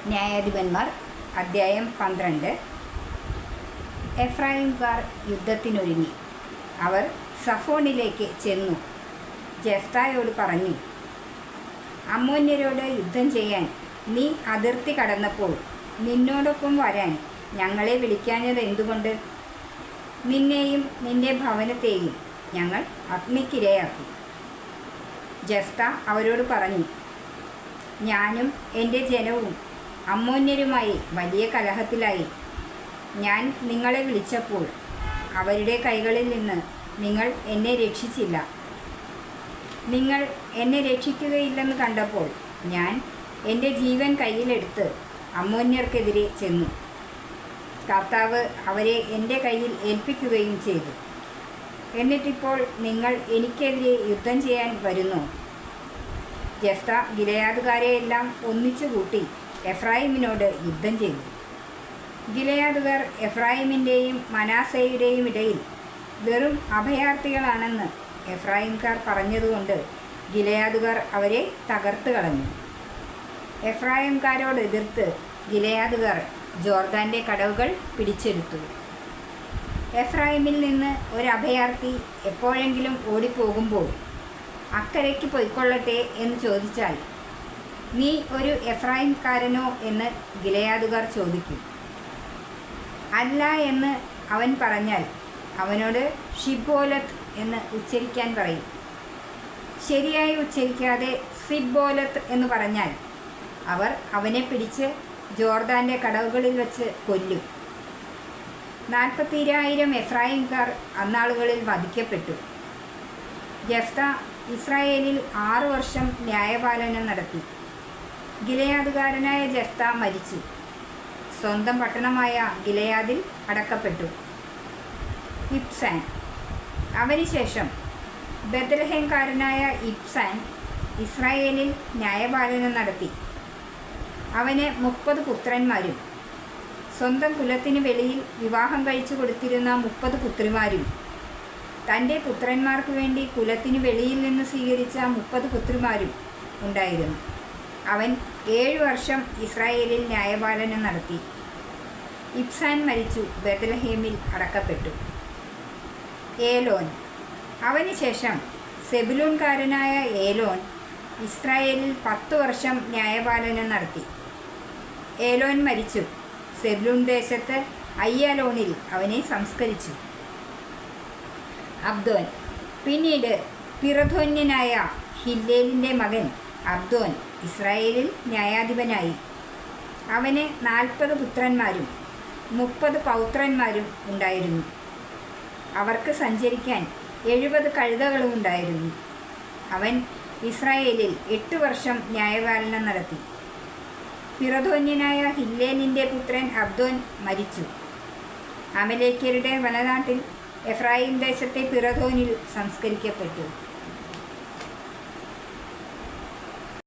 ന്യായാധിപന്മാർ അദ്ധ്യായം 12. എഫ്രായിംകാർ യുദ്ധത്തിനൊരുങ്ങി. അവർ സഫോണിലേക്ക് ചെന്നു ജെഫ്തായോട് പറഞ്ഞു, അമ്മോന്യരോട് യുദ്ധം ചെയ്യാൻ നീ അതിർത്തി കടന്നപ്പോൾ നിന്നോടൊപ്പം വരാൻ ഞങ്ങളെ വിളിക്കാഞ്ഞത് എന്തുകൊണ്ട്? നിന്നെയും നിന്റെ ഭവനത്തെയും ഞങ്ങൾ അഗ്നിക്കിരയാക്കി. ജെഫ്ത അവരോട് പറഞ്ഞു, ഞാനും എൻ്റെ ജനവും അമ്മോന്യരുമായി വലിയ കലഹത്തിലായി. ഞാൻ നിങ്ങളെ വിളിച്ചപ്പോൾ അവരുടെ കൈകളിൽ നിന്ന് നിങ്ങൾ എന്നെ രക്ഷിച്ചില്ല. നിങ്ങൾ എന്നെ രക്ഷിക്കുകയില്ലെന്ന് കണ്ടപ്പോൾ ഞാൻ എൻ്റെ ജീവൻ കയ്യിലെടുത്ത് അമ്മോന്യർക്കെതിരെ ചെന്നു. കർത്താവ് അവരെ എൻ്റെ കയ്യിൽ ഏൽപ്പിക്കുകയും ചെയ്തു. എന്നിട്ടിപ്പോൾ നിങ്ങൾ എനിക്കെതിരെ യുദ്ധം ചെയ്യാൻ വരുന്നു? ജെഫ്ത ഗിലെയാദുകാരെയെല്ലാം ഒന്നിച്ചു കൂട്ടി എഫ്രായിമിനോട് യുദ്ധം ചെയ്തു. ഗിലെയാദുകാർ എഫ്രായിമിൻ്റെയും മനാസയുടെയും ഇടയിൽ വെറും അഭയാർത്ഥികളാണെന്ന് എഫ്രായിംകാർ പറഞ്ഞതുകൊണ്ട് ഗിലെയാദുകാർ അവരെ തകർത്ത് കളഞ്ഞു. എഫ്രായിംകാരോട് എതിർത്ത് ഗിലെയാദുകാർ ജോർദാൻ്റെ കടവുകൾ പിടിച്ചെടുത്തു. എഫ്രായിമിൽ നിന്ന് ഒരു അഭയാർത്ഥി എപ്പോഴെങ്കിലും ഓടിപ്പോകുമ്പോൾ അക്കരയ്ക്ക് പൊയ്ക്കൊള്ളട്ടെ എന്ന് ചോദിച്ചാൽ, നീ ഒരു എഫ്രായിംകാരനോ എന്ന് ഗിലെയാദുകാർ ചോദിക്കും. അല്ല എന്ന് അവൻ പറഞ്ഞാൽ അവനോട് ഷിബോലത്ത് എന്ന് ഉച്ചരിക്കാൻ പറയും. ശരിയായി ഉച്ചരിക്കാതെ സിബോലത്ത് എന്ന് പറഞ്ഞാൽ അവർ അവനെ പിടിച്ച് ജോർദാൻ്റെ കടവുകളിൽ വച്ച് കൊല്ലും. 40,000 എഫ്രായിംകാർ അന്നാളുകളിൽ വധിക്കപ്പെട്ടു. ജെഫ്ത ഇസ്രായേലിൽ 6 വർഷം ന്യായപാലനം നടത്തി. ഗിലെയാദുകാരനായ ജെഫ്ത മരിച്ചു. സ്വന്തം പട്ടണമായ ഗിലെയാദിൽ അടക്കപ്പെട്ടു. ഇബ്സാൻ. അവനുശേഷം ബെത്ലഹേംകാരനായ ഇബ്സാൻ ഇസ്രായേലിൽ ന്യായപാലനം നടത്തി. അവന് 30 പുത്രന്മാരും സ്വന്തം കുലത്തിന് വെളിയിൽ വിവാഹം കഴിച്ചു കൊടുത്തിരുന്ന 30 പുത്രിമാരും തൻ്റെ പുത്രന്മാർക്ക് വേണ്ടി കുലത്തിന് വെളിയിൽ നിന്ന് സ്വീകരിച്ച 30 പുത്രിമാരും ഉണ്ടായിരുന്നു. അവൻ 7 വർഷം ഇസ്രായേലിൽ ന്യായപാലനം നടത്തി. ഇബ്സാൻ മരിച്ചു, ബെത്ലഹേമിൽ അടക്കപ്പെട്ടു. ഏലോൻ. അവനുശേഷം സെബുലൂൻകാരനായ ഏലോൻ ഇസ്രായേലിൽ 10 വർഷം ന്യായപാലനം നടത്തി. ഏലോൻ മരിച്ചു. സെബുലൂൻ ദേശത്ത് അയ്യാലോണിൽ അവനെ സംസ്കരിച്ചു. അബ്ദോൻ. പിന്നീട് പിറഥോന്യനായ ഹില്ലേലിൻ്റെ മകൻ അബ്ദോൻ ഇസ്രായേലിൽ ന്യായാധിപനായി. അവന് 40 പുത്രന്മാരും 30 പൗത്രന്മാരും ഉണ്ടായിരുന്നു. അവർക്ക് സഞ്ചരിക്കാൻ 70 കഴുതകളും ഉണ്ടായിരുന്നു. അവൻ ഇസ്രായേലിൽ 8 വർഷം ന്യായപാലനം നടത്തി. പിറഥോന്യനായ ഹില്ലേലിൻ്റെ പുത്രൻ അബ്ദോൻ മരിച്ചു. അമലേക്യരുടെ വനനാട്ടിൽ എഫ്രായിം ദേശത്തെ പിറഥോനിൽ സംസ്കരിക്കപ്പെട്ടു.